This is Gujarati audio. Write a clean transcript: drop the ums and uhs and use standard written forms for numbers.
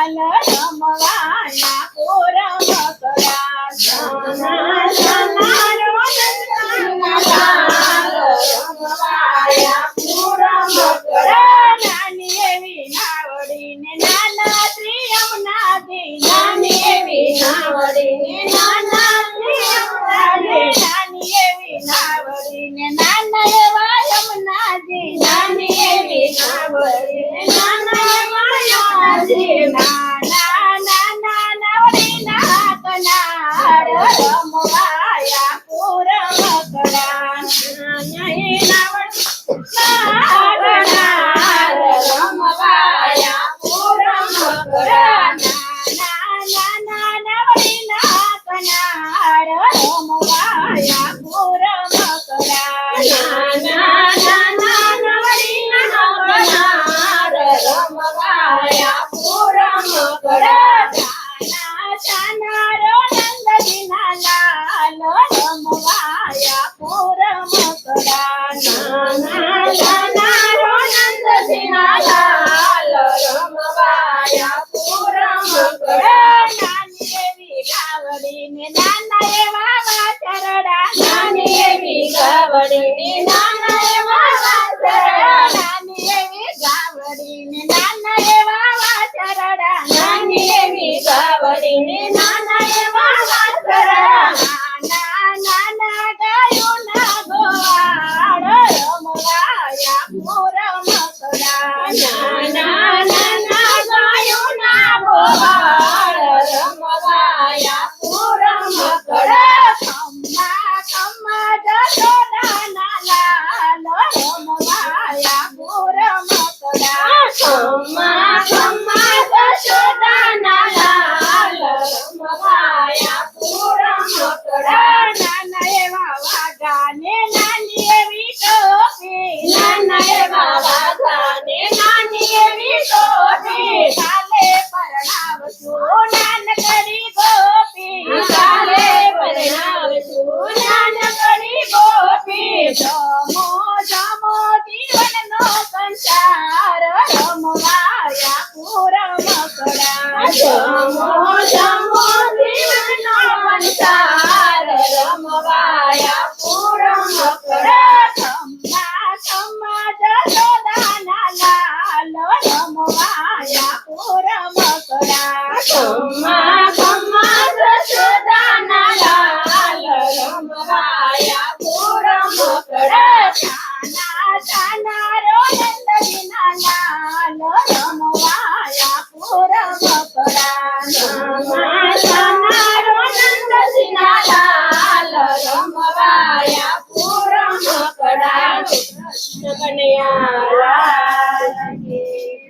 લાલ રમવાયા પૂરમ કરા સના સના રોનંદના લાલ રમવાયા પૂરમ કરા નાની એવી નાવડીને નાના શ્રી યમુનાજી નાની એવી નાવડીને નાના શ્રી યમુનાજી નાની એવી નાવડીને નાના એવા યમુનાજી નાની એવી નાવડીને નાના એવા યમુનાજી નાના નાના નાવડીના કનાર રમવાયા પૂરમ કરા નાની નાવડી કનાર રમવાયા પૂરમ કરા નાના નાના નાવડીના કનાર રમવાયા પૂરમ કરા નાના નાના નાવડીના કનાર રમવાયા પૂરમ કરા છાના છાના રોનંદજીના લાલ રમવાયા પૂરમ કરા નાના નાના રોનંદજીના લાલ રમવાયા પૂરમ કરા નાની એવી ગાવડીને નાના એવા વાછરડા નાની એવી ગાવડીને નાના એવા વાછરડા નાની એવી ગાવડીને નાના એવા વાછરડા નાની એવી ગાવડીને નાના એવા વાછરડા નાના નાના ગાયોના ગોવાળ રમવાયા પૂરમ કરા નાના નાના ગાયોના ગોવાળ રમવાયા પૂરમ કરા ખમ્મા ખમ્મા જશોદાના લાલ રમવાયા પૂરમ કરા ખમ્મા ખમ્મા જશોદાના લાલ રમવાયા પૂરમ કરા નાના એવા વાઘાને નાની એવી ટોપી નાના એવા વાઘાને નાની એવી ટોપી કાલે પરણાવશું નાનકડી ગોપી કાલે પરણાવશું નાનકડી ગોપી જમો જમો જીવનનો સંસાર રમવાયા પૂરમ કરા જમો જમો જીવનનો સંસાર રમવાયા પૂરમ કરા ખમ્મા ખમ્મા જશોદાના લાલ રમવાયા પૂરમ કરા ખમ્મા